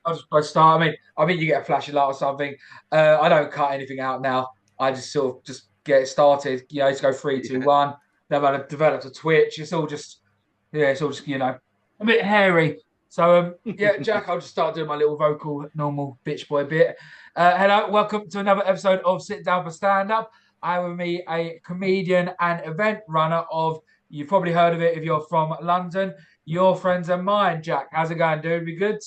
I'll just press start. I mean, you get a flashing light or something. I don't cut anything out now. I just sort of just get it started. Just go three, two, Yeah. one. Then I've developed a Twitch. It's all just a bit hairy. So yeah, Jack, I'll just start doing my little vocal normal bitch boy bit. Hello, welcome to another episode of Sit Down for Stand Up. I have with me a comedian and event runner of, you've probably heard of it if you're from London, Your Friends and Mine. Jack, how's it going, dude? We good?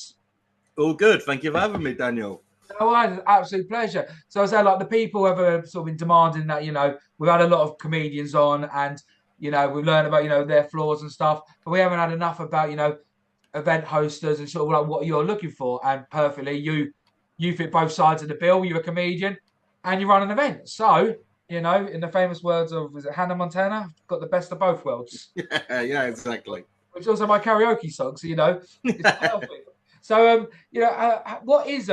All good. Thank you for having me, Daniel. Oh, it's an absolute pleasure. So I say, like, the people have sort of been demanding that, we've had a lot of comedians on, and, we've learned about, their flaws and stuff, but we haven't had enough about, event hosters and sort of like what you're looking for. And perfectly, you fit both sides of the bill. You're a comedian and you run an event. So, in the famous words of, is it Hannah Montana? Got the best of both worlds. Yeah, yeah, exactly. Which is also my karaoke song. So, it's perfect. So, what is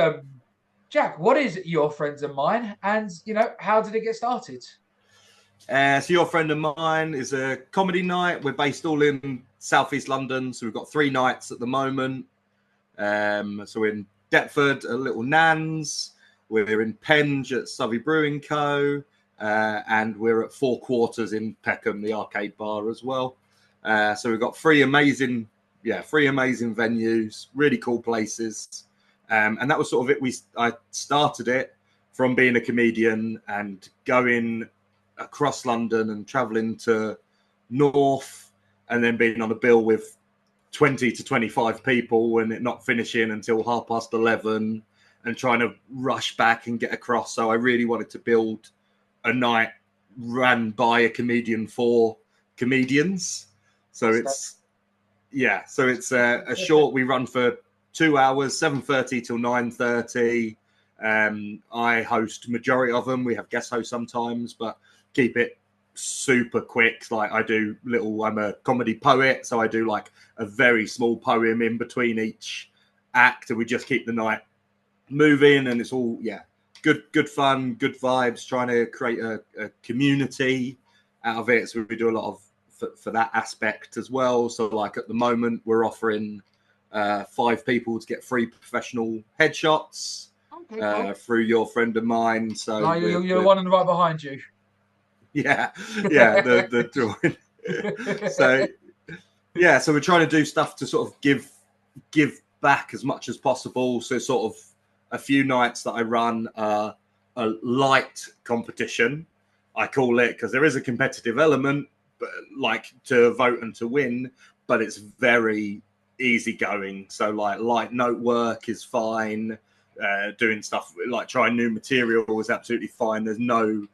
Jack? What is Your Friends and Mine, and how did it get started? So your friend of mine is a comedy night. We're based all in Southeast London, so we've got 3 nights at the moment. So we're in Deptford at Little Nan's, we're in Penge at Southey Brewing Co, and we're at Four Quarters in Peckham, the arcade bar as well. So we've got 3 amazing venues, really cool places. And that was sort of it. I started it from being a comedian and going across London and traveling to North, and then being on a bill with 20 to 25 people and it not finishing until 11:30 and trying to rush back and get across. So I really wanted to build a night ran by a comedian for comedians. So it's a short, we run for 2 hours, 7:30 till 9:30. I host majority of them. We have guest hosts sometimes, but keep it super quick. Like I'm a comedy poet, so I do like a very small poem in between each act, and we just keep the night moving. And it's all good fun, good vibes. Trying to create a community out of it. So we do a lot of for that aspect as well. So like at the moment, we're offering 5 people to get free professional headshots. Okay, cool. Through Your Friend of Mine. So No, you're the one on the right behind you. yeah, the drawing. So we're trying to do stuff to sort of give back as much as possible. So sort of a few nights that I run a light competition, I call it, because there is a competitive element, but like to vote and to win, but it's very easygoing. So like light note work is fine. Doing stuff like trying new material is absolutely fine. There's no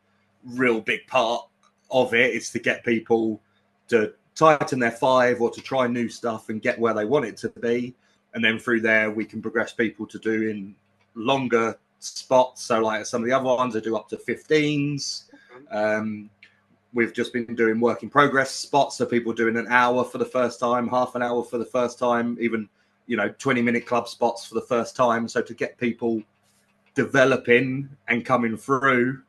real big part of it. It's to get people to tighten their 5 or to try new stuff and get where they want it to be. And then through there, we can progress people to doing longer spots. So like some of the other ones, I do up to 15s. We've just been doing work in progress spots. So people doing an hour for the first time, half an hour for the first time, even 20-minute club spots for the first time. So to get people developing and coming through,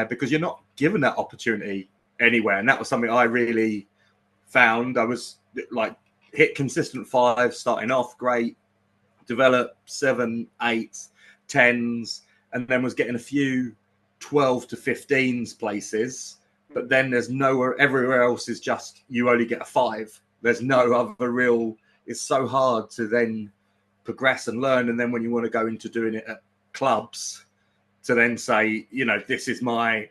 because you're not given that opportunity anywhere. And that was something I really found. I was like hit consistent 5 starting off, great, develop 7, 8, 10s, and then was getting a few 12 to 15s places. But then there's nowhere, everywhere else is just, you only get a 5. There's no other real, it's so hard to then progress and learn. And then when you want to go into doing it at clubs, to then say, this is my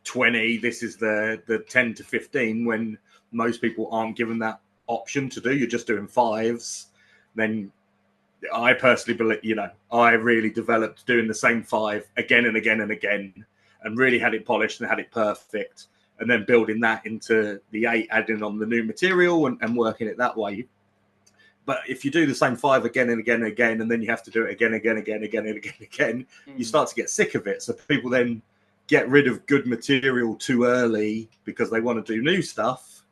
20, this is the 10 to 15, when most people aren't given that option to do. You're just doing 5s. Then I personally believe, I really developed doing the same 5 again and again and again, and really had it polished and had it perfect. And then building that into the 8, adding on the new material and working it that way. But if you do the same 5 again and again and again, and then you have to do it again, you start to get sick of it. So people then get rid of good material too early because they want to do new stuff,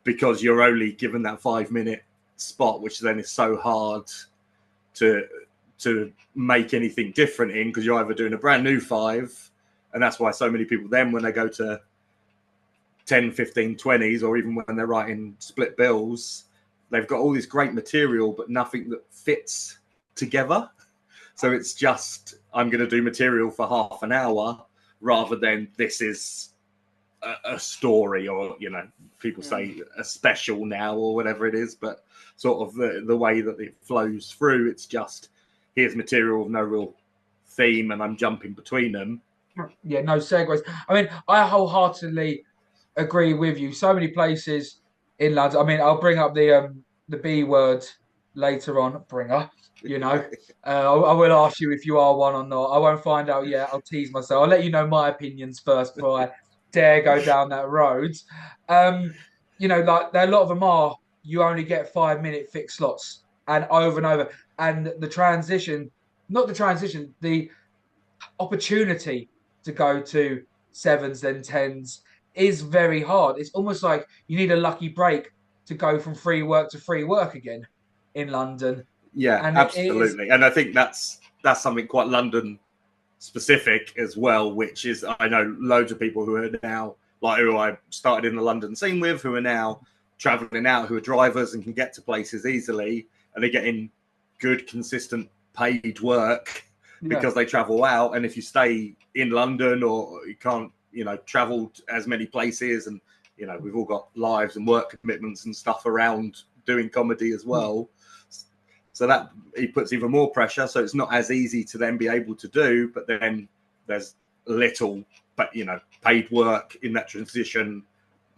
because you're only given that 5-minute spot, which then is so hard to make anything different in, because you're either doing a brand new 5, and that's why so many people then when they go to 10, 15, 20s, or even when they're writing split bills, they've got all this great material, but nothing that fits together. So it's just, I'm going to do material for half an hour rather than this is a story, or, you know, people say a special now or whatever it is, but sort of the way that it flows through, it's just, here's material with no real theme and I'm jumping between them. Yeah, no segues. I mean, I wholeheartedly agree with you. So many places in London. I mean, I'll bring up the B word later on. Bring up, you know. I will ask you if you are one or not. I won't find out yet. I'll tease myself. I'll let you know my opinions first before I dare go down that road. You know, like a lot of them are. You only get 5 minute fixed slots, and over, and the transition, not the transition, the opportunity to go to sevens then tens is very hard. It's almost like you need a lucky break to go from free work to free work again in London. Yeah, And absolutely. And I think that's something quite London specific as well, which is, I know loads of people who are now, like who I started in the London scene with, who are now traveling out, who are drivers and can get to places easily, and they're getting good, consistent paid work because they travel out. And if you stay in London, or you can't, you know, travel as many places, and, you know, we've all got lives and work commitments and stuff around doing comedy as well. So that he puts even more pressure. So it's not as easy to then be able to do, but then there's little, but, you know, paid work in that transition,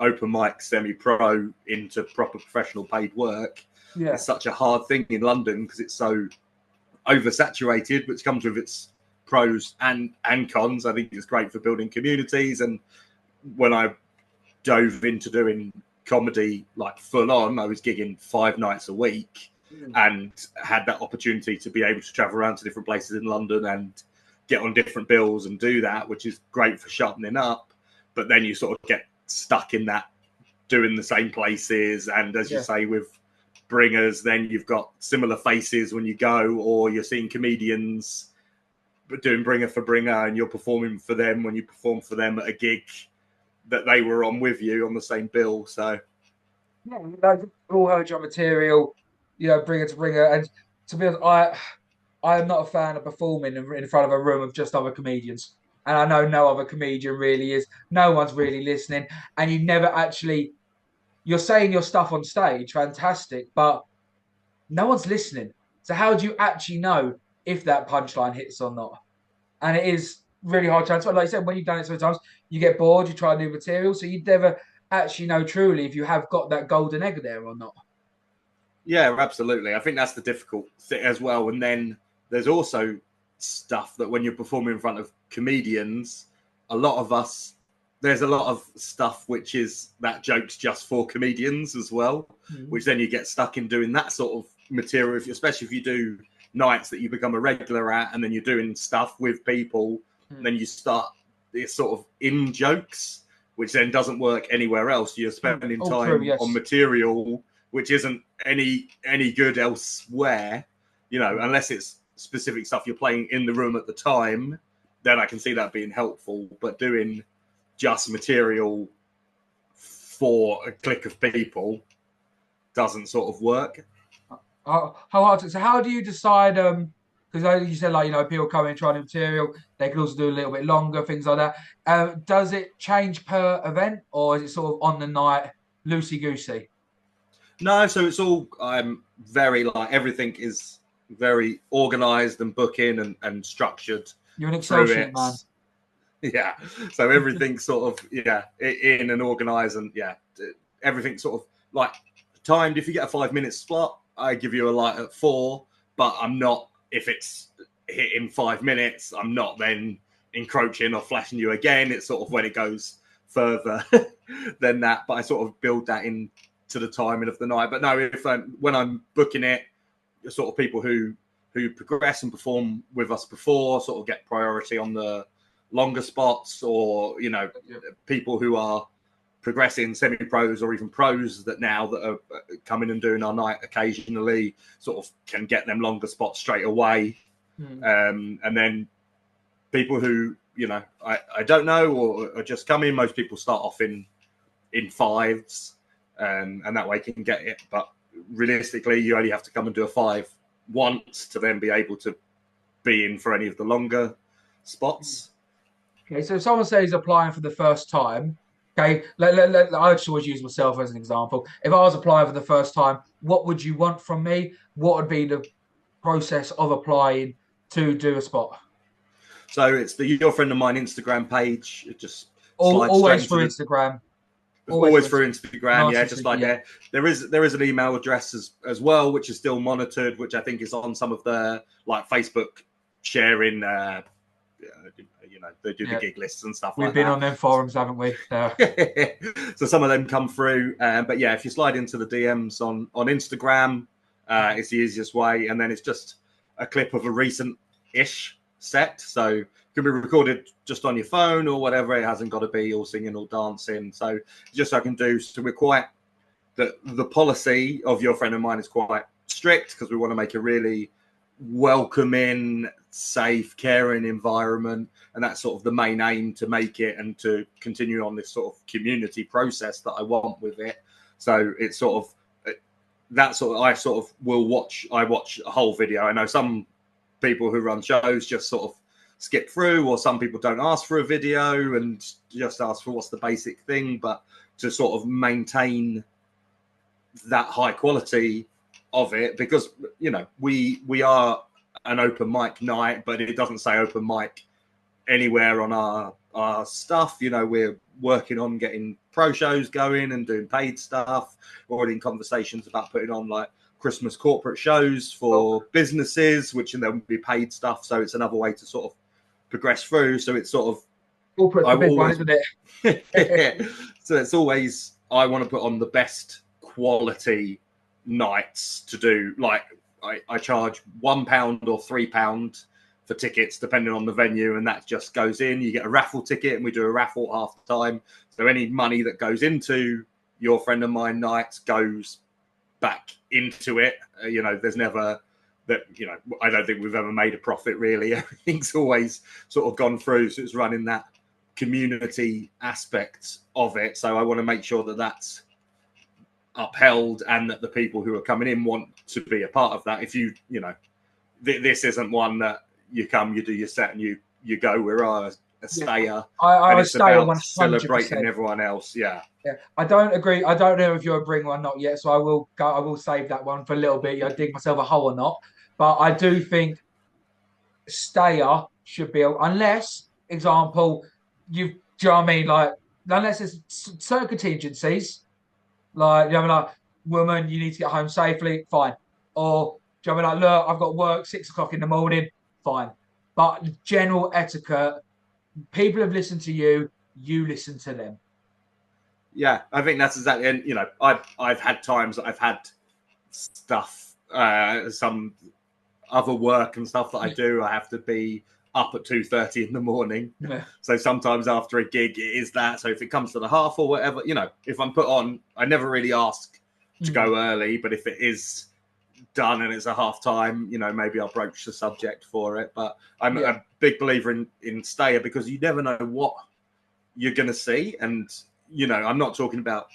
open mic, semi-pro into proper professional paid work. It's such a hard thing in London because it's so oversaturated, which comes with its pros and cons. I think it's great for building communities. And when I dove into doing comedy like full on, I was gigging 5 nights a week and had that opportunity to be able to travel around to different places in London and get on different bills and do that, which is great for sharpening up. But then you sort of get stuck in that doing the same places. And as you say, with bringers, then you've got similar faces when you go, or you're seeing comedians but doing bringer for bringer, and you're performing for them when you perform for them at a gig that they were on with you on the same bill. So yeah, we've all heard your material, you know, bringer to bringer. And to be honest, I am not a fan of performing in front of a room of just other comedians. And I know no other comedian really is. No one's really listening. And you never actually, you're saying your stuff on stage, fantastic, but no one's listening. So how do you actually know if that punchline hits or not? And it is really hard to answer. Like I said, when you've done it so many times, you get bored, you try new material. So you never actually know truly if you have got that golden egg there or not. yeah, absolutely. I think that's the difficult thing as well. And then there's also stuff that when you're performing in front of comedians, a lot of us, there's a lot of stuff which is that joke's just for comedians as well, which then you get stuck in doing that sort of material, especially if you do nights that you become a regular at, and then you're doing stuff with people, and then you start these sort of in jokes, which then doesn't work anywhere else. You're spending time on material which isn't any good elsewhere, you know, unless it's specific stuff you're playing in the room at the time, then I can see that being helpful. But doing just material for a clique of people doesn't sort of work. How hard? So how do you decide? Because you said, like, you know, people come in and try new material. They can also do a little bit longer, things like that. Does it change per event, or is it sort of on the night, loosey goosey? No, so it's all very, like, everything is very organized and booking and structured. You're an Excel sheet man. Yeah, so everything's sort of in and organized, and everything's sort of like timed. If you get a 5-minute slot, I give you a light at 4, but I'm not, if it's hit in 5 minutes, I'm not then encroaching or flashing you again. It's sort of when it goes further than that, but I sort of build that in to the timing of the night. But no, if when I'm booking it, the sort of people who progress and perform with us before sort of get priority on the longer spots, or, you know, people who are progressing semi-pros or even pros that are coming and doing our night occasionally sort of can get them longer spots straight away. And then people who, you know, I don't know, or just come in, most people start off in 5s, and that way can get it. But realistically, you only have to come and do a 5 wants to then be able to be in for any of the longer spots. Okay, so if someone says applying for the first time, okay, I just always use myself as an example. If I was applying for the first time, what would you want from me? What would be the process of applying to do a spot? So it's the Your Friend of Mine Instagram page. It just slides straight Always into through the, Instagram. always through Instagram. Nice Yeah, and just simple, like yeah. there is an email address as well, which is still monitored, which I think is on some of the like Facebook sharing. They do the gig lists and stuff We've like that. We've been on them forums, haven't we? Yeah. So some of them come through. But yeah, if you slide into the DMs on Instagram, it's the easiest way. And then it's just a clip of a recent-ish set. So it can be recorded just on your phone or whatever. It hasn't got to be all singing or dancing. So just so I can do. So we're quite... The policy of Your Friend of Mine is quite strict because we want to make a really welcoming, safe, caring environment, and that's sort of the main aim, to make it and to continue on this sort of community process that I want with it. So it's sort of that sort of, I watch a whole video. I know some people who run shows just sort of skip through, or some people don't ask for a video and just ask for what's the basic thing, but to sort of maintain that high quality of it, because we are an open mic night, but it doesn't say open mic anywhere on our stuff. We're working on getting pro shows going and doing paid stuff. We're already in conversations about putting on like Christmas corporate shows for businesses, which then will be paid stuff. So it's another way to sort of progress through. So it's sort of corporate's the big one, isn't it? So it's always, I want to put on the best quality nights to do. Like I charge £1 or £3 for tickets depending on the venue, and that just goes in. You get a raffle ticket, and we do a raffle half the time. So any money that goes into Your Friend of Mine nights goes back into it. There's never that, I don't think we've ever made a profit really. Everything's always sort of gone through. So it's running that community aspect of it. So I want to make sure that that's upheld, and that the people who are coming in want to be a part of that. If this isn't one that you come, you do your set, and you go. We're a stayer. I it's stay about 100%. celebrating everyone else. Yeah. I don't agree. I don't know if you're a bringer or not yet, so I will save that one for a little bit. I dig myself a hole or not, but I do think stayer should be, unless, example, do you know what I mean? Like, unless it's certain contingencies, like, like, woman, you need to get home safely, fine. Or, do you know what I mean? Like, look, I've got work 6 o'clock in the morning, fine. But general etiquette, people have listened to you, you listen to them. Yeah, I think that's exactly, and I've had times that I've had stuff, some other work and stuff that I do. I have to be up at 2:30 in the morning. Yeah. So sometimes after a gig, it is that. So if it comes to the half or whatever, if I'm put on, I never really ask to go early. But if it is done and it's a half time, maybe I'll broach the subject for it. But I'm a big believer in stayer, because you never know what you're going to see. And, I'm not talking about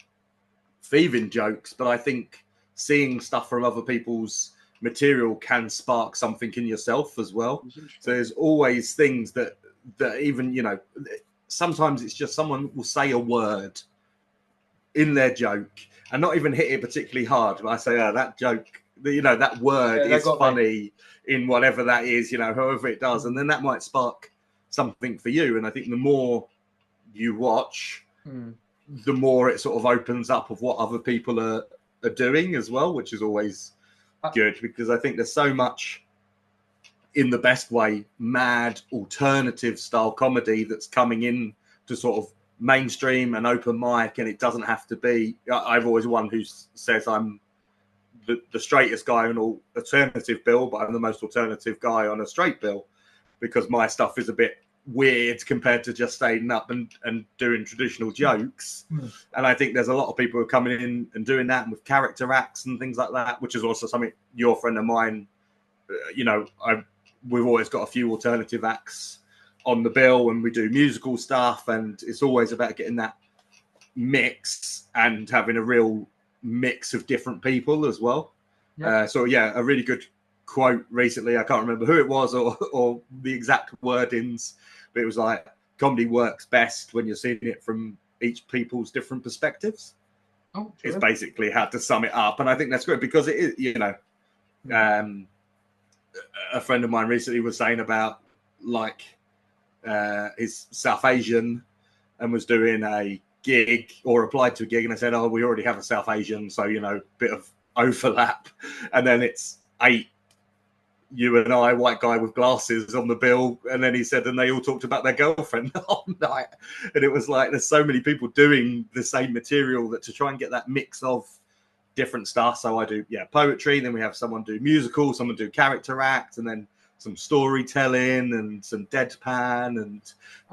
thieving jokes, but I think seeing stuff from other people's material can spark something in yourself as well. So there's always things that even, sometimes it's just someone will say a word in their joke and not even hit it particularly hard. But I say, that joke, that word is funny in whatever that is, however it does. And then that might spark something for you. And I think the more you watch, the more it sort of opens up of what other people are doing as well, which is always good, because I think there's so much, in the best way, mad alternative style comedy that's coming in to sort of mainstream and open mic, and it doesn't have to be. I've always one who says I'm the straightest guy on an alternative bill, but I'm the most alternative guy on a straight bill, because my stuff is a bit weird compared to just staying up and doing traditional jokes. And I think there's a lot of people who are coming in and doing that, and with character acts and things like that, which is also something Your Friend of Mine, we've always got a few alternative acts on the bill, and we do musical stuff, and it's always about getting that mix and having a real mix of different people as well. A really good quote recently. I can't remember who it was or the exact wordings, but it was like, comedy works best when you're seeing it from each people's different perspectives. Oh, it's basically how to sum it up. And I think that's great because it is, you know, a friend of mine recently was saying about like his South Asian and was doing a gig or applied to a gig, and I said, oh, we already have a South Asian, so, you know, bit of overlap. And then it's 8 you and I, white guy with glasses, on the bill. And then he said, and they all talked about their girlfriend all night. And it was like, there's so many people doing the same material that to try and get that mix of different stuff. So I do, poetry. Then we have someone do musical, someone do character act, and then some storytelling and some deadpan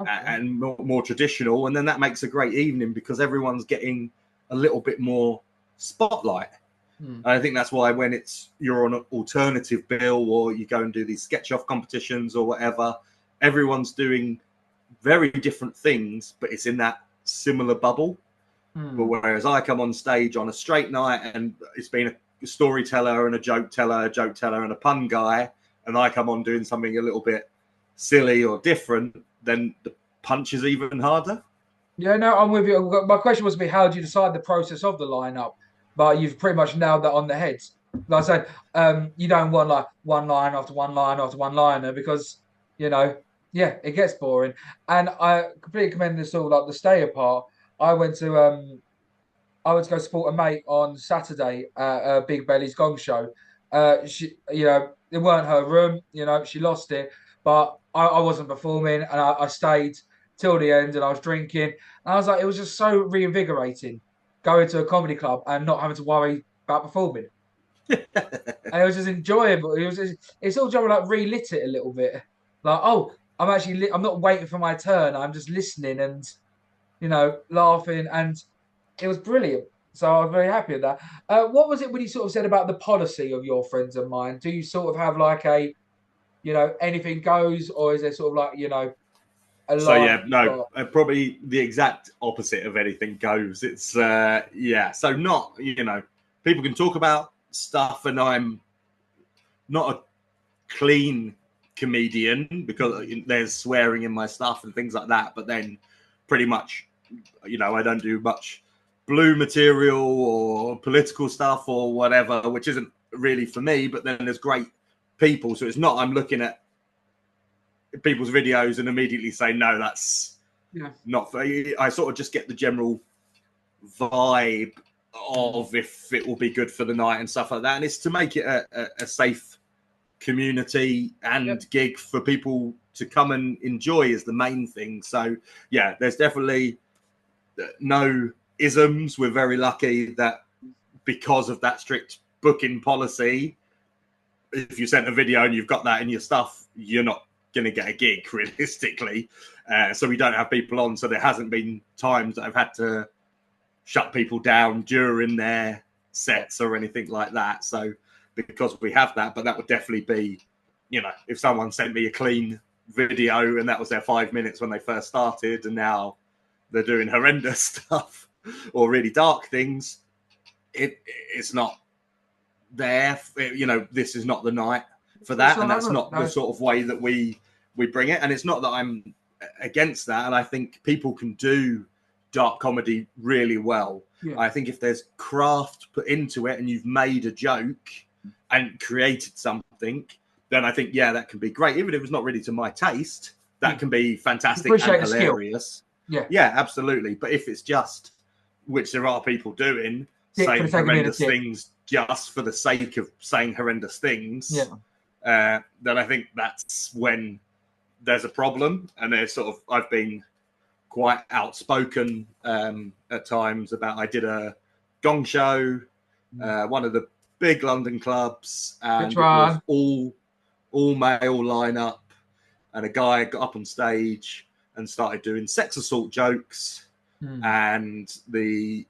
and more traditional. And then that makes a great evening because everyone's getting a little bit more spotlight. And I think that's why when you're on an alternative bill or you go and do these sketch off competitions or whatever, everyone's doing very different things, but it's in that similar bubble. But whereas I come on stage on a straight night and it's been a storyteller and a joke teller and a pun guy, and I come on doing something a little bit silly or different, then the punch is even harder. Yeah, no, I'm with you. My question was how do you decide the process of the lineup? But you've pretty much nailed that on the head. Like I said, you don't want like one line after one line after one liner because, you know, it gets boring. And I completely commend this all, like the stay apart. I went to go support a mate on Saturday at Big Belly's Gong Show. She, you know, it weren't her room, you know, she lost it, but I wasn't performing, and I stayed till the end, and I was drinking, and I was like, it was just so reinvigorating going to a comedy club and not having to worry about performing. And it was just enjoyable. It's all just like relit it a little bit. Like, oh, I'm not waiting for my turn. I'm just listening and, you know, laughing, and it was brilliant. So I was very happy with that. What was it when you sort of said about the policy of your friends and mine? Do you sort of have like a, you know, anything goes, or is there sort of like, you know, a line? Probably the exact opposite of anything goes. It's so not, you know, people can talk about stuff, and I'm not a clean comedian because there's swearing in my stuff and things like that, but then pretty much, you know, I don't do much blue material or political stuff or whatever, which isn't really for me. But then there's great people, so it's not I'm looking at people's videos and immediately say, no, that's not for you. I sort of just get the general vibe of if it will be good for the night and stuff like that. And it's to make it a safe community and gig for people to come and enjoy is the main thing. So, yeah, there's definitely no isms. We're very lucky that because of that strict booking policy, if you sent a video and you've got that in your stuff, you're not going to get a gig realistically. So we don't have people on. So there hasn't been times that I've had to shut people down during their sets or anything like that. So because we have that, but that would definitely be, you know, if someone sent me a clean video and that was their 5 minutes when they first started and now they're doing horrendous stuff or really dark things, it's not there. You know, this is not the night for that, and that's not the sort of way that we bring it. And it's not that I'm against that, and I think people can do dark comedy really well. I think if there's craft put into it and you've made a joke and created something, then I think that can be great. Even if it's not really to my taste, that can be fantastic and hilarious. Yeah, absolutely. But if it's just, which there are people doing, saying horrendous things just for the sake of saying horrendous things, then I think that's when there's a problem. And there's sort of, I've been quite outspoken at times about, I did a gong show, one of the big London clubs, and it was all male lineup, and a guy got up on stage and started doing sex assault jokes, and the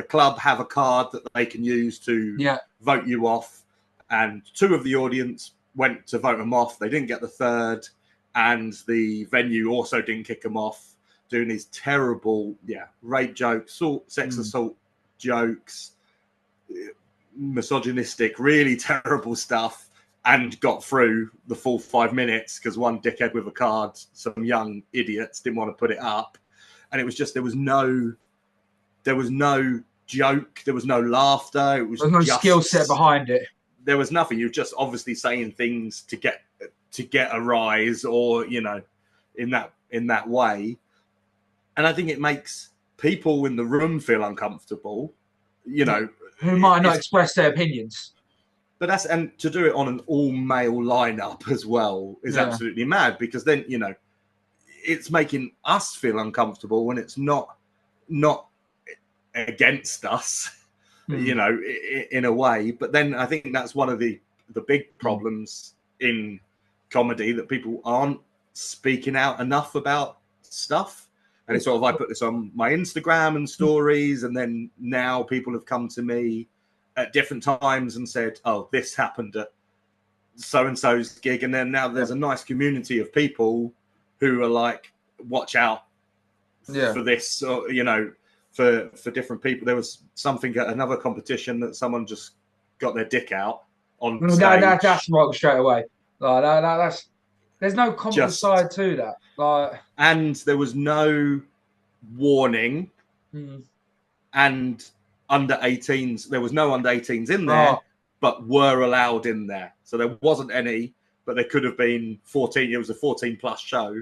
club have a card that they can use to vote you off, and 2 of the audience went to vote them off. They didn't get the 3rd, and the venue also didn't kick them off, doing these terrible rape jokes, sex assault jokes, misogynistic, really terrible stuff. and got through the full 5 minutes because one dickhead with a card, some young idiots didn't want to put it up. And it was just, there was no joke, there was no laughter. It was There's no just, skill set behind it. There was nothing. You're just obviously saying things to get a rise, or, you know, in that way. And I think it makes people in the room feel uncomfortable, you know, who might not express their opinions. But and to do it on an all-male lineup as well is absolutely mad, because then, you know, it's making us feel uncomfortable when it's not against us, you know, in a way. But then I think that's one of the big problems in comedy, that people aren't speaking out enough about stuff. And it's sort of, I put this on my Instagram and stories, and then now people have come to me at different times and said, oh, this happened at so-and-so's gig. And then now there's a nice community of people who are like, watch out for this, or, you know, for different people. There was something at another competition that someone just got their dick out on stage. That's wrong straight away. Like, that's there's no comedy side to that. Like, and there was no warning, and under 18s, there was no under 18s in there, but were allowed in there. So there wasn't any, but there could have been 14. It was a 14 plus show.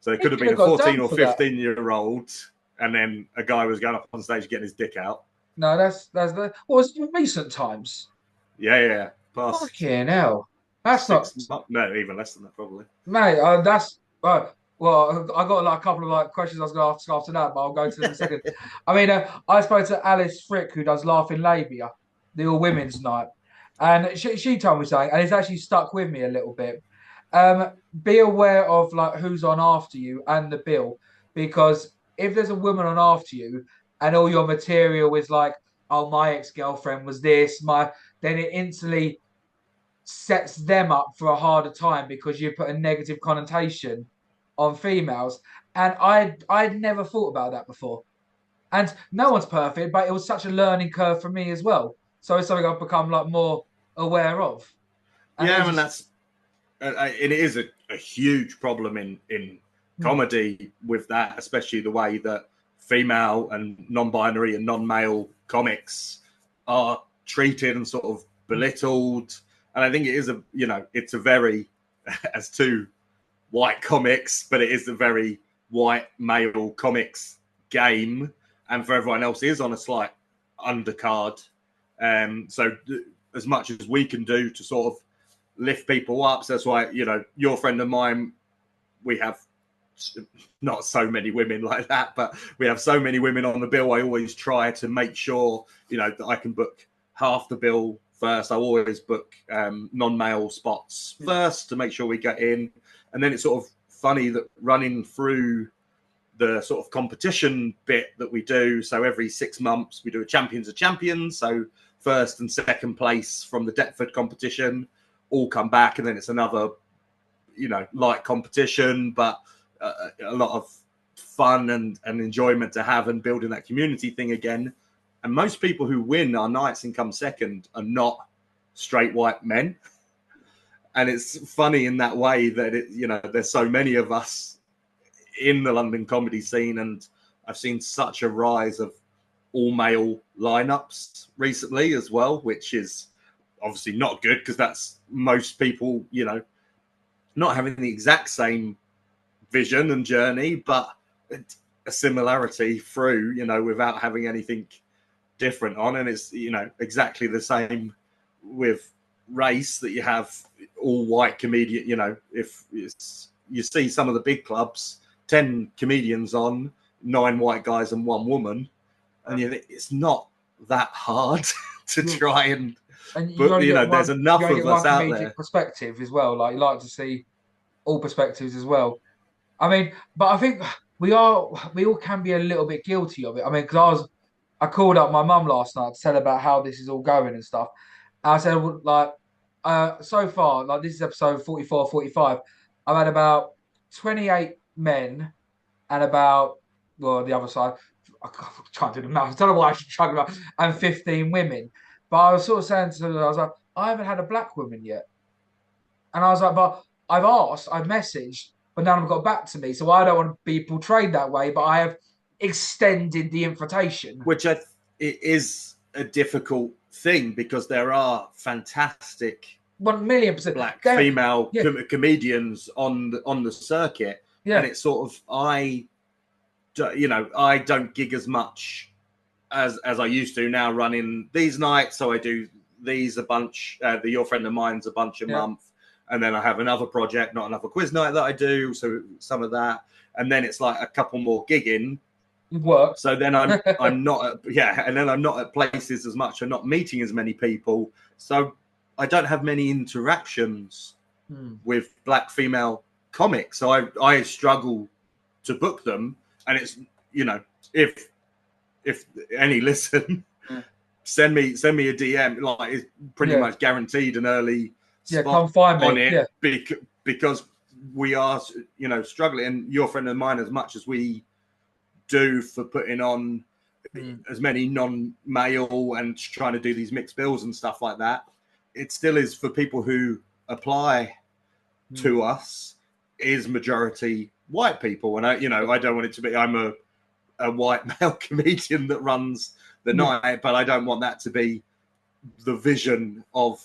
So there could have been a 14 or 15-year-old, and then a guy was going up on stage getting his dick out. No, that's it's recent times. Yeah. Past fucking hell. That's no, even less than that, probably. Mate, that's well, I got like a couple of like questions I was going to ask after that, but I'll go to them in a second. I mean, I spoke to Alice Frick, who does Laughing Labia, the all women's night, and she told me something, and it's actually stuck with me a little bit. Be aware of like who's on after you and the bill, because if there's a woman on after you and all your material is like, oh, my ex-girlfriend was this, then it instantly sets them up for a harder time, because you put a negative connotation on females. And I'd never thought about that before. And no one's perfect, but it was such a learning curve for me as well. So it's something I've become like more aware of. And and that's it is a huge problem in comedy with that, especially the way that female and non-binary and non-male comics are treated and sort of belittled. And I think it is it's a very, as two white comics, but it is a very white male comics game, and for everyone else is on a slight undercard. So as much as we can do to sort of lift people up, so that's why, you're a friend of mine, we have not so many women like that, but we have so many women on the bill. I always try to make sure, that I can book half the bill first. I always book non-male spots first to make sure we get in. And then it's sort of funny that running through the sort of competition bit that we do. So every 6 months we do a Champions of Champions. So first and second place from the Deptford competition all come back. And then it's another, light competition, but a lot of fun and enjoyment to have, and building that community thing again. And most people who win our nights and come second are not straight white men. And it's funny in that way that, there's so many of us in the London comedy scene. And I've seen such a rise of all male lineups recently as well, which is obviously not good, because that's most people, not having the exact same vision and journey, but a similarity through, without having anything different on. And it's, exactly the same with race, that you have all white comedian, if you see some of the big clubs, 10 comedians on, 9 white guys and 1 woman, and it's not that hard to try and but there's enough of us out there. Perspective as well, like you like to see all perspectives as well. I mean, but I think we all can be a little bit guilty of it. I mean, because I called up my mum last night to tell her about how this is all going and stuff. And I said, like, so far, like, this is episode 44, 45. I've had about 28 men and about, the other side, I can't do the math. I don't know why I should talk about, and 15 women. But I was sort of saying to her, I was like, I haven't had a black woman yet. And I was like, but I've asked, I've messaged, but none of them got back to me. So I don't want to be portrayed that way, but I have extended the invitation. Which it is a difficult thing because there are fantastic 1,000,000% black female comedians on the circuit. Yeah. And it's sort of, I don't gig as much as I used to now, running these nights. So I do these a bunch, the Your Friend of Mine's a bunch a month. And then I have another project, not another quiz night that I do. So some of that. And then it's like a couple more gigging. Work. So then I'm not and then I'm not at places as much. I'm not meeting as many people. So I don't have many interactions with black female comics. So I struggle to book them. And it's, if any listen, send me a DM. Like, it's pretty much guaranteed an early spot come find me on it because we are, struggling. And Your Friend of Mine, as much as we do for putting on as many non-male and trying to do these mixed bills and stuff like that, it still is for people who apply to us is majority white people. And I don't want it to be, I'm a white male comedian that runs the night, but I don't want that to be the vision of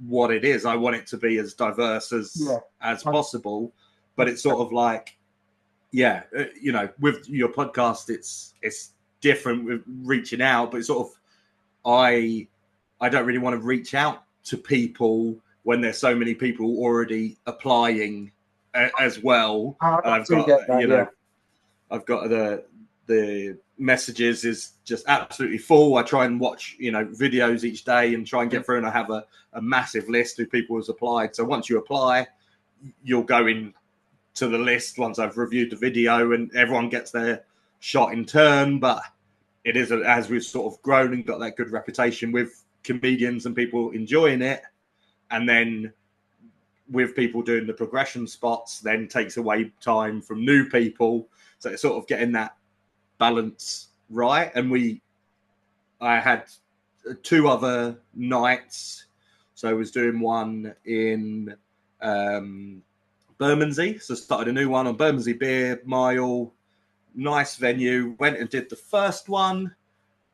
what it is. I want it to be as diverse as possible, but it's sort of like, with your podcast, it's different with reaching out, but it's sort of, I don't really want to reach out to people when there's so many people already applying as well. I've got, I've got the messages is just absolutely full. I try and watch, videos each day and try and get through, and I have a massive list of people who's applied. So once you apply, you'll go in to the list once I've reviewed the video, and everyone gets their shot in turn. But it is, as we've sort of grown and got that good reputation with comedians and people enjoying it, and then with people doing the progression spots, then takes away time from new people. So it's sort of getting that balance right. And I had 2 other nights. So I was doing one in Bermondsey. So started a new one on Bermondsey Beer Mile. Nice venue. Went and did the first one.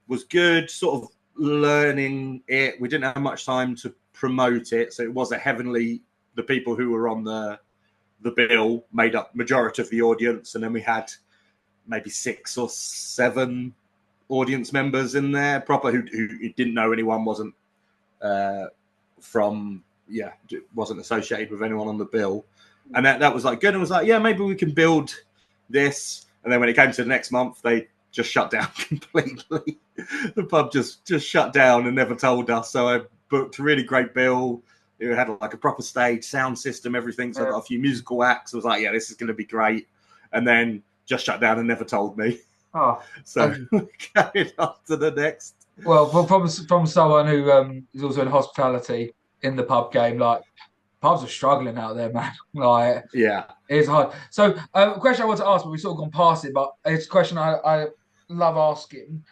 Was good. Sort of learning it. We didn't have much time to promote it. So it was a heavenly, the people who were on the bill made up majority of the audience. And then we had maybe 6 or 7 audience members in there proper who didn't know anyone, wasn't wasn't associated with anyone on the bill. And that was like good. And was like, maybe we can build this. And then when it came to the next month, they just shut down completely. The pub just shut down and never told us. So I booked a really great bill. It had like a proper stage, sound system, everything. So I got a few musical acts. I was like, this is going to be great. And then just shut down and never told me. Oh, so carried on to the next. Well, from someone who is also in hospitality in the pub game, like, pubs are struggling out there, man. Like, it's hard. So, a question I want to ask, but we've sort of gone past it, but it's a question I love asking.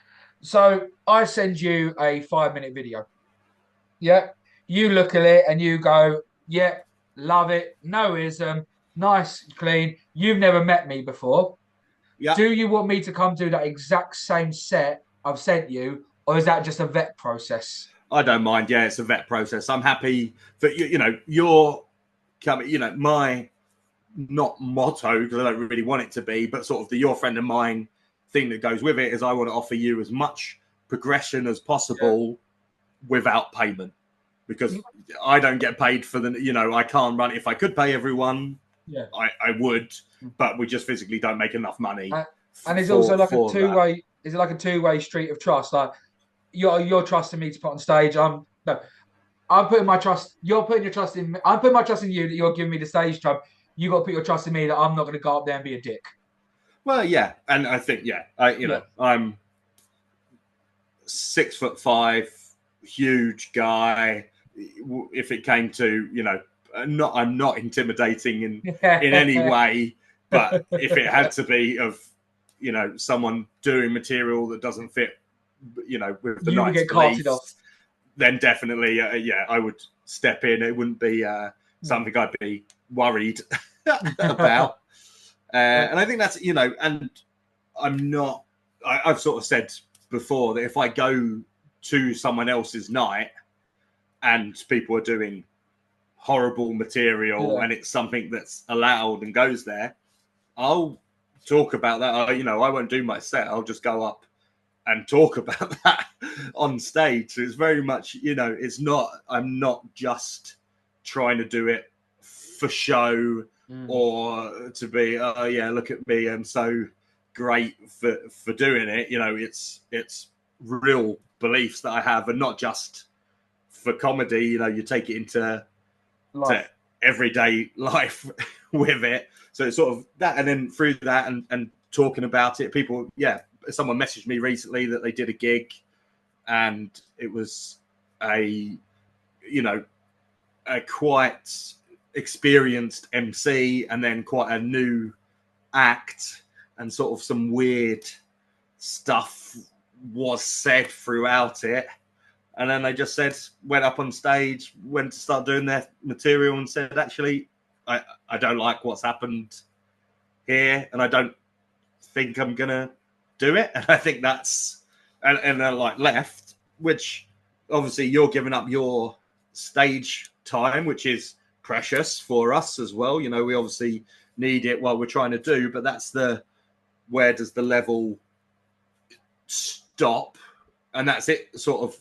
So, I send you a 5-minute video. Yeah, you look at it and you go, love it, no ism, nice, clean. You've never met me before. Yeah. Do you want me to come do that exact same set I've sent you, or is that just a vet process? I don't mind. Yeah, it's a vet process. I'm happy that you're coming. My not motto, because I don't really want it to be, but sort of the Your Friend of Mine thing that goes with it is I want to offer you as much progression as possible without payment, because I don't get paid for I can't run it. If I could pay everyone, I would, but we just physically don't make enough money. And it's also like a two-way. Is it like a two-way street of trust? Like, you're trusting me to put on stage. I'm putting my trust. You're putting your trust in me. I'm putting my trust in you that you're giving me the stage job. You got to put your trust in me that I'm not going to go up there and be a dick. Well, yeah, and I think I'm 6'5", huge guy. If it came to I'm not intimidating in any way, but if it had to be of someone doing material that doesn't fit with the night's police, then definitely I would step in. It wouldn't be something I'd be worried about. And I think that's, you know, and I've sort of said before that if I go to someone else's night and people are doing horrible material and it's something that's allowed and goes there, I'll talk about that. You know, I won't do my set. I'll just go up and talk about that on stage. So it's very much, you know, I'm not just trying to do it for show or to be, oh yeah, look at me, I'm so great for doing it. You know, it's real beliefs that I have, and not just for comedy. You know, you take it into to everyday life with it. So it's sort of that, and then through that and talking about it, people, someone messaged me recently that they did a gig and it was a quite experienced MC and then quite a new act, and sort of some weird stuff was said throughout it. And then they just went up on stage, went to start doing their material and said, actually, I don't like what's happened here and I don't think I'm going to do it. And I think that's, and they're like left, which obviously you're giving up your stage time, which is precious for us as well. You know, we obviously need it while we're trying to do, but that's where does the level stop? And that's it sort of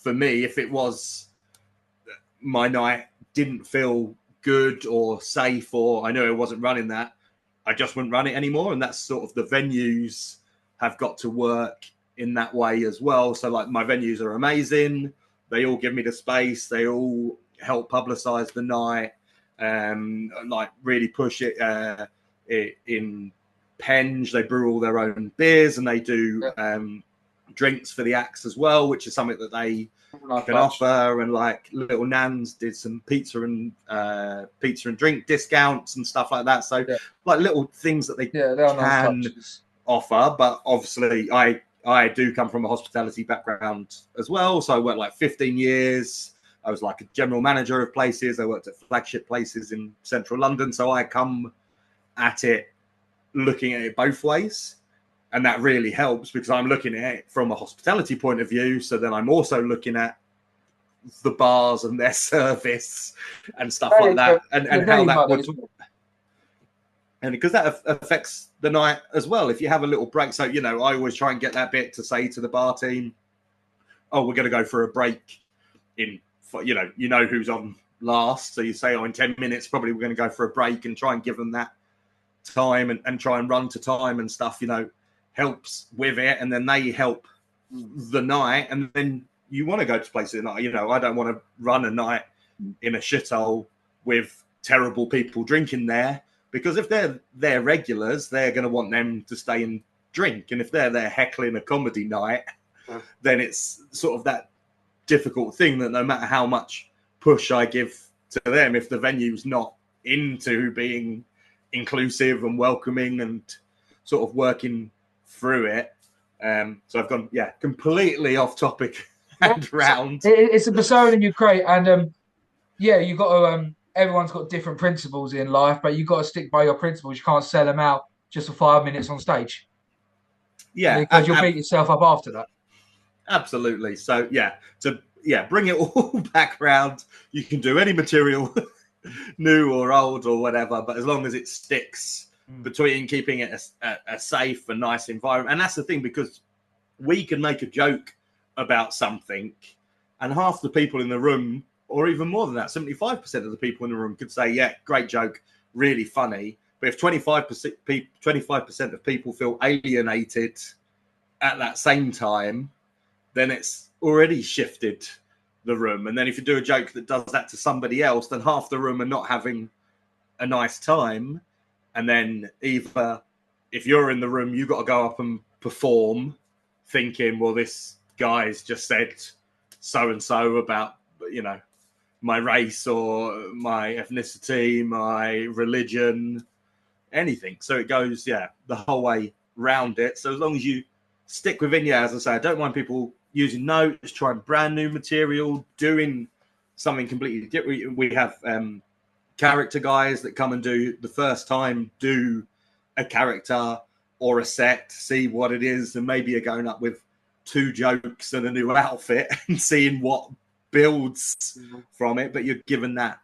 for me. If it was my night didn't feel good or safe, or I know it wasn't running that, I just wouldn't run it anymore. And that's sort of the venues have got to work in that way as well. So like my venues are amazing. They all give me the space. They all help publicize the night, like really push it in Penge. They brew all their own beers and they do drinks for the acts as well, which is something that they can offer. And like Little Nan's did some pizza and drink discounts and stuff like that. So like little things that they can offer. But obviously I do come from a hospitality background as well. So I worked like 15 years. I was like a general manager of places. I worked at flagship places in central London. So I come at it looking at it both ways. And that really helps because I'm looking at it from a hospitality point of view. So then I'm also looking at the bars and their service and stuff like that. And how that would... And because that affects the night as well. If you have a little break. So, you know, I always try and get that bit to say to the bar team, oh, we're going to go for a break in, you know who's on last. So you say, oh, in 10 minutes, probably we're going to go for a break, and try and give them that time and try and run to time and stuff, you know, helps with it. And then they help the night. And then you want to go to places, you know, I don't want to run a night in a shithole with terrible people drinking there, because if they're their regulars, they're going to want them to stay and drink. And if they're there heckling a comedy night, then it's sort of that difficult thing that no matter how much push I give to them, if the venue's not into being inclusive and welcoming and sort of working through it. So I've gone, completely off topic and round. It's a persona you create, and you got to. Everyone's got different principles in life, but you've got to stick by your principles. You can't sell them out just for 5 minutes on stage. Yeah, because you'll beat yourself up after that. Absolutely. So bring it all back round. You can do any material, new or old or whatever, but as long as it sticks between keeping it a safe and nice environment. And that's the thing, because we can make a joke about something and half the people in the room, or even more than that, 75% of the people in the room could say, yeah, great joke, really funny. But if 25% of people feel alienated at that same time, then it's already shifted the room. And then if you do a joke that does that to somebody else, then half the room are not having a nice time. And then either if you're in the room, you've got to go up and perform thinking, well, this guy's just said so-and-so about, you know, my race or my ethnicity, my religion, anything. So it goes, the whole way round it. So as long as you stick within, as I say, I don't mind people using notes, trying brand new material, doing something completely different. We have character guys that come and do the first time, do a character or a set, see what it is, and maybe you're going up with 2 jokes and a new outfit and seeing what builds from it. But you're given that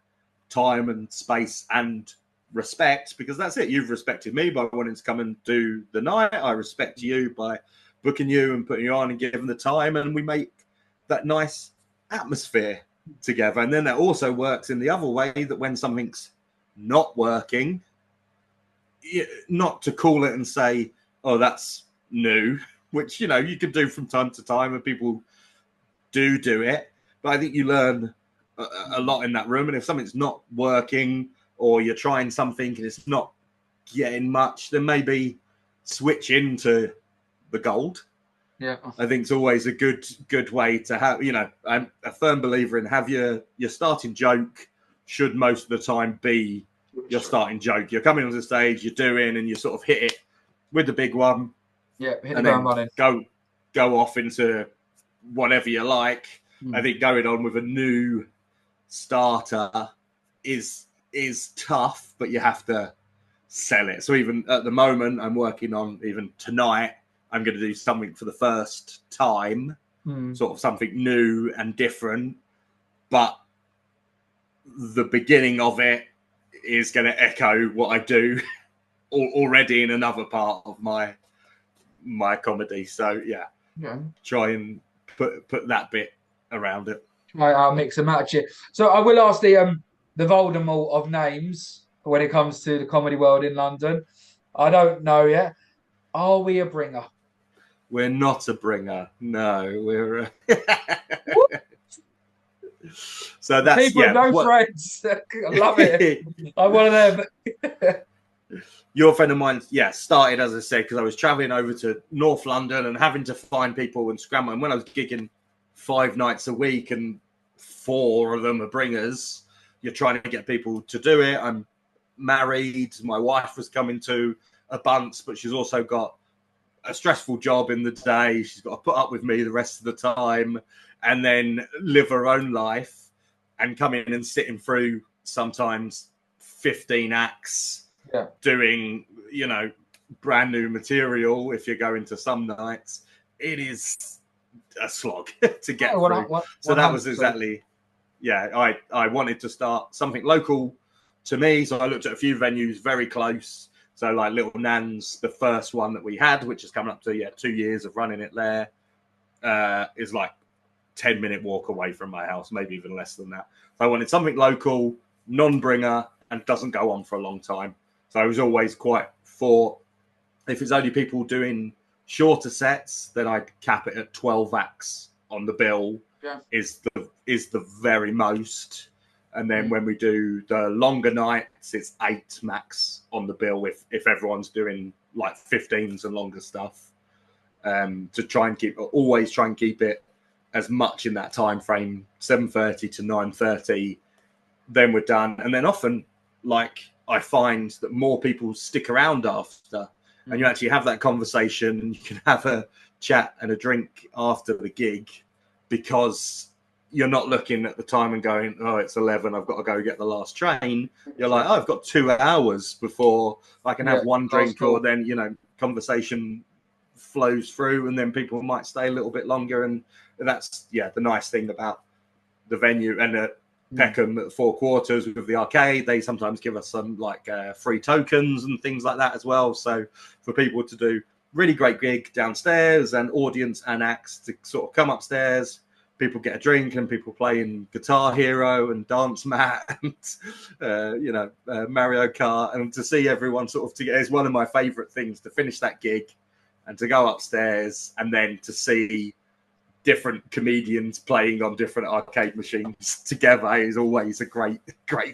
time and space and respect, because that's it. You've respected me by wanting to come and do the night. I respect you by booking you and putting you on and giving the time, and we make that nice atmosphere together. And then that also works in the other way, that when something's not working, not to call it and say, oh, that's new, which, you know, you could do from time to time, and people do it. But I think you learn a lot in that room. And if something's not working, or you're trying something and it's not getting much, then maybe switch into the gold. Yeah, I think it's always a good way to have, you know, I'm a firm believer in have your starting joke should most of the time be your starting joke. You're coming on the stage, you're doing, and you sort of hit it with the big one. Yeah, hit and the then ground running. go off into whatever you like. I think going on with a new starter is tough, but you have to sell it. So even at the moment, I'm working on, even tonight, I'm going to do something for the first time, sort of something new and different. But the beginning of it is going to echo what I do already in another part of my comedy. So yeah, try and put that bit around it. I'll mix and match it. So I will ask the Voldemort of names when it comes to the comedy world in London. I don't know yet. Are we a bringer? We're not a bringer. No, we're. So that's people with no friends. I love it. I'm one of them. Your friend of mine, started, as I said, because I was traveling over to North London and having to find people and scramble. And when I was gigging 5 nights a week and 4 of them are bringers, you're trying to get people to do it. I'm married. My wife was coming to a bunch, but she's also got a stressful job in the day. She's got to put up with me the rest of the time and then live her own life and come in and sitting through sometimes 15 acts doing, you know, brand new material. If you're going to some nights, it is a slog to get through. So that was exactly, I wanted to start something local to me. So I looked at a few venues very close. So like Little Nan's, the first one that we had, which is coming up to 2 years of running it there, is like 10-minute walk away from my house, maybe even less than that. So I wanted something local, non-bringer, and doesn't go on for a long time. So I was always quite for, if it's only people doing shorter sets, then I'd cap it at 12 acts on the bill. Is the very most. And then when we do the longer nights, it's 8 max on the bill if everyone's doing like 15s and longer stuff. To try and keep it as much in that time frame, 7:30 to 9:30. Then we're done. And then often, like, I find that more people stick around after, and you actually have that conversation, and you can have a chat and a drink after the gig, because you're not looking at the time and going, oh, it's 11, I've got to go get the last train. You're like, oh, I've got 2 hours before I can have one drink, or then, you know, conversation flows through, and then people might stay a little bit longer. And that's, the nice thing about the venue. And at Peckham at 4 Quarters with the arcade, they sometimes give us some like free tokens and things like that as well. So for people to do really great gig downstairs, and audience and acts to sort of come upstairs, people get a drink, and people playing Guitar Hero and Dance Mat and Mario Kart, and to see everyone sort of together is one of my favorite things, to finish that gig and to go upstairs and then to see different comedians playing on different arcade machines together is always a great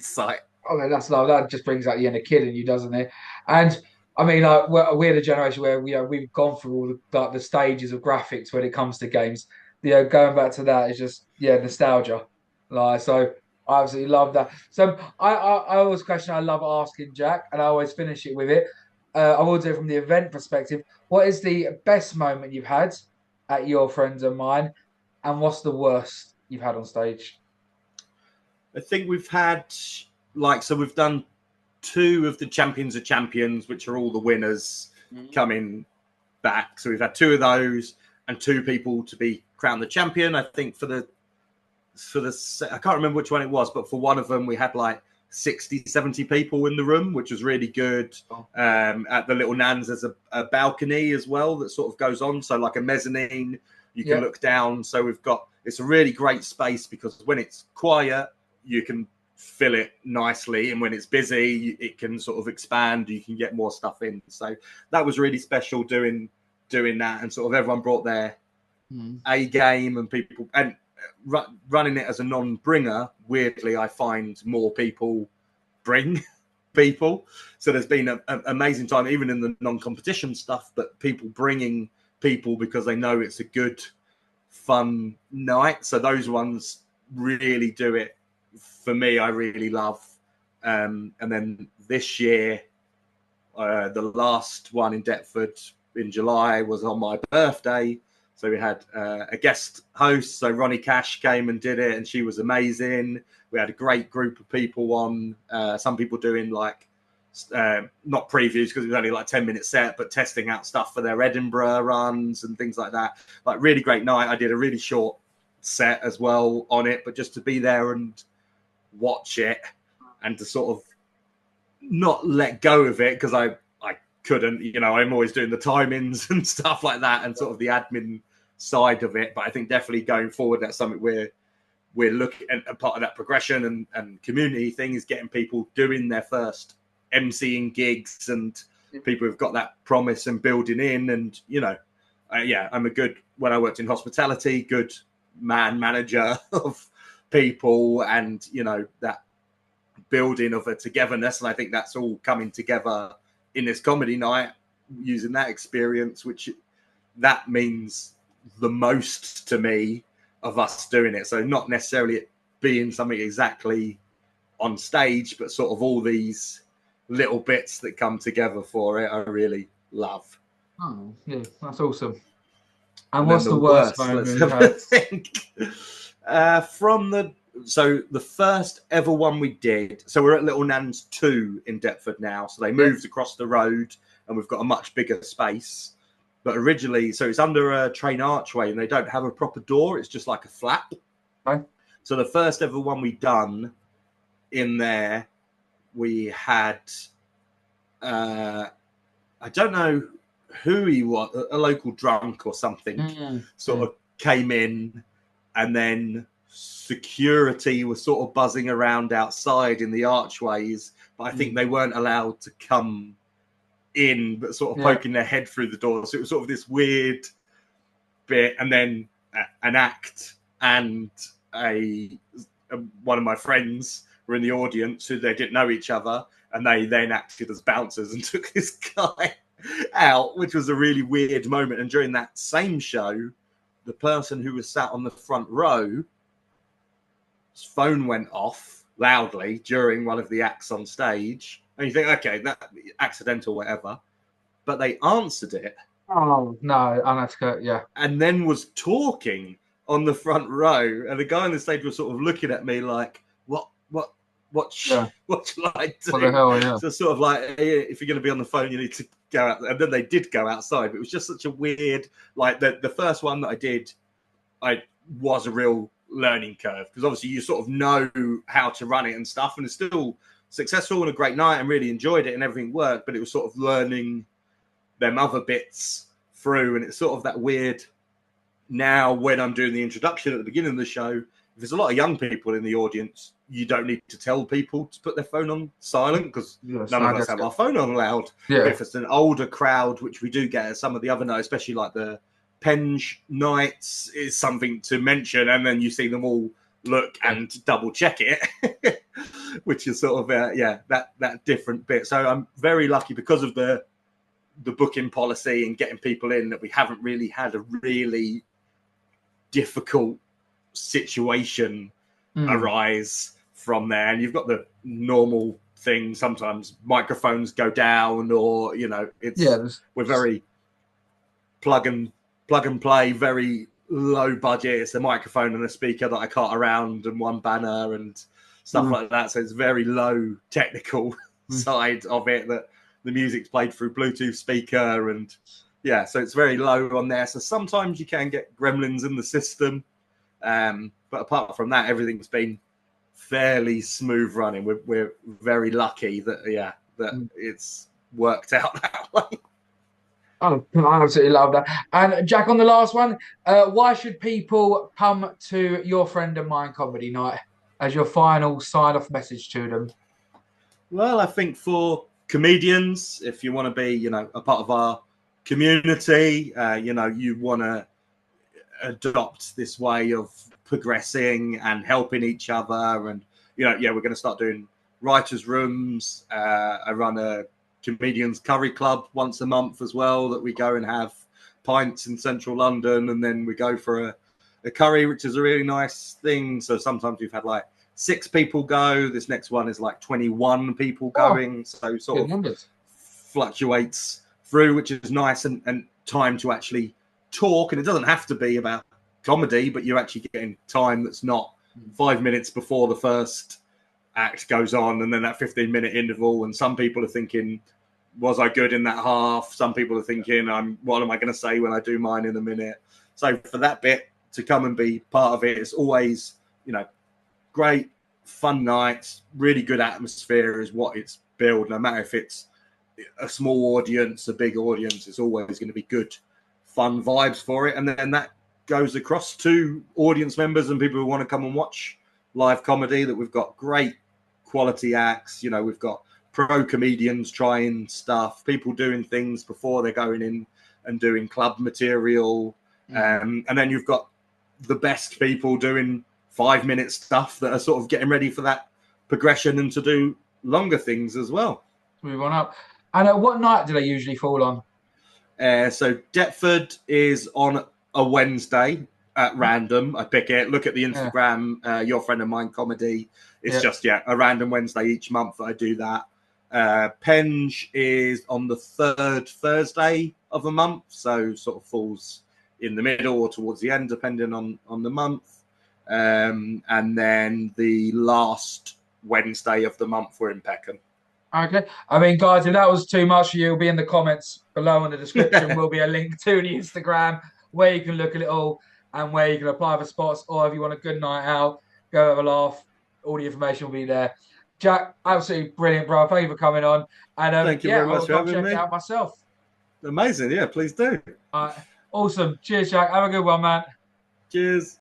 sight. Okay, that's love. That just brings out the inner kid in you, doesn't it? And I mean, like, we're the generation where we've gone through all the stages of graphics when it comes to games. Going back to that is just nostalgia. Like, so I absolutely love that. So I always question, I love asking Jack, and I always finish it with it. I will do it from the event perspective. What is the best moment you've had at Your Friends and Mine, and what's the worst you've had on stage? I think we've had like, so we've done 2 of the Champions of Champions, which are all the winners coming back. So we've had 2 of those and 2 people to be crowned the champion. I think for the I can't remember which one it was, but for one of them we had like 60, 70 people in the room, which was really good. At the Little Nans, there's a balcony as well that sort of goes on. So like a mezzanine, you can look down. So it's a really great space because when it's quiet, you can fill it nicely. And when it's busy, it can sort of expand. You can get more stuff in. So that was really special doing that. And sort of everyone brought their A game, and people, and running it as a non-bringer, weirdly, I find more people bring people. So there's been an amazing time, even in the non-competition stuff, but people bringing people because they know it's a good, fun night. So those ones really do it for me. I really love. And then this year, the last one in Deptford in July was on my birthday. So we had a guest host. So Ronnie Cash came and did it, and she was amazing. We had a great group of people on. Some people doing like not previews because it was only like 10-minute set, but testing out stuff for their Edinburgh runs and things like that. Like really great night. I did a really short set as well on it, but just to be there and watch it and to sort of not let go of it because I couldn't, I'm always doing the timings and stuff like that and sort of the admin side of it. But I think definitely going forward, that's something we're looking at. A part of that progression and community thing is getting people doing their first emceeing gigs and people who've got that promise and building in. And, I'm when I worked in hospitality, good manager of people and, that building of a togetherness. And I think that's all coming together in this comedy night using that experience, which that means the most to me of us doing it. So not necessarily it being something exactly on stage, but sort of all these little bits that come together for it, I really love. Oh, yeah, that's awesome. And what's the worst moment you had? So the first ever one we did, so we're at Little Nan's 2 in Deptford now. So they moved across the road and we've got a much bigger space. But originally, so it's under a train archway and they don't have a proper door. It's just like a flap. Okay. So the first ever one we done in there, we had, I don't know who he was, a local drunk or something, sort of came in, and then security was sort of buzzing around outside in the archways, but I think they weren't allowed to come in, but sort of poking their head through the door. So it was sort of this weird bit, and then an act and one of my friends were in the audience who they didn't know each other, and they then acted as bouncers and took this guy out, which was a really weird moment. And during that same show, the person who was sat on the front row, his phone went off loudly during one of the acts on stage. And you think, okay, that accidental, whatever. But they answered it. Oh, no, unethical, yeah. And then was talking on the front row. And the guy on the stage was sort of looking at me like, what shall I do? What the hell, yeah. So sort of like, hey, if you're going to be on the phone, you need to go out. And then they did go outside. But it was just such a weird, like the first one that I did, I was a real learning curve. Because obviously you sort of know how to run it and stuff. And it's still successful and a great night and really enjoyed it and everything worked. But it was sort of learning them other bits through. And it's sort of that weird, now when I'm doing the introduction at the beginning of the show, if there's a lot of young people in the audience, you don't need to tell people to put their phone on silent because none of us have our phone on loud. Yeah. If it's an older crowd, which we do get at some of the other nights, especially like the Penge nights, is something to mention. And then you see them all look and double check it, which is sort of, that different bit. So I'm very lucky because of the booking policy and getting people in that we haven't really had a really difficult situation arise from there. And you've got the normal thing, sometimes microphones go down, or we're very plug and play, very low budget. It's a microphone and a speaker that I cart around and one banner, and stuff like that. So it's very low technical side of it, that the music's played through Bluetooth speaker, and yeah, so it's very low on there. So sometimes you can get gremlins in the system, but apart from that, everything's been fairly smooth running. We're very lucky that it's worked out that way. Oh, I absolutely love that. And Jack, on the last one, why should people come to Your Friend and Mine comedy night as your final sign-off message to them? Well, I think for comedians, if you want to be, a part of our community, you want to adopt this way of progressing and helping each other. And, we're going to start doing writers' rooms. I run a comedians curry club once a month as well, that we go and have pints in central London, and then we go for a curry, which is a really nice thing. So sometimes we've had like 6 people go. This next one is like 21 people going. So sort of fluctuates through, which is nice, and time to actually talk. And it doesn't have to be about comedy, but you're actually getting time that's not 5 minutes before the first act goes on, and then that 15-minute interval. And some people are thinking, was I good in that half? Some people are thinking, what am I going to say when I do mine in a minute? So for that bit to come and be part of it, it's always, great fun nights, really good atmosphere is what it's built. No matter if it's a small audience, a big audience, it's always going to be good, fun vibes for it. And then that goes across to audience members and people who want to come and watch live comedy, that we've got great quality acts. We've got pro comedians trying stuff, people doing things before they're going in and doing club material. And then you've got the best people doing 5-minute stuff that are sort of getting ready for that progression and to do longer things as well. Move on up. And what night do they usually fall on? So Deptford is on a Wednesday at random. I pick it, look at the Instagram, Your Friend and Mine comedy. It's just a random Wednesday each month that I do that. Penge is on the 3rd Thursday of a month, so sort of falls in the middle or towards the end, depending on the month. And then the last Wednesday of the month, we're in Peckham. Okay. I mean, guys, if that was too much for you, it'll be in the comments below in the description. Will be a link to the Instagram where you can look at it all and where you can apply for spots. Or if you want a good night out, go have a laugh. All the information will be there. Jack, absolutely brilliant, bro. Thank you for coming on. And thank you very much for having me. I'll check it out myself. Amazing. Yeah, please do. Awesome. Cheers, Jack. Have a good one, man. Cheers.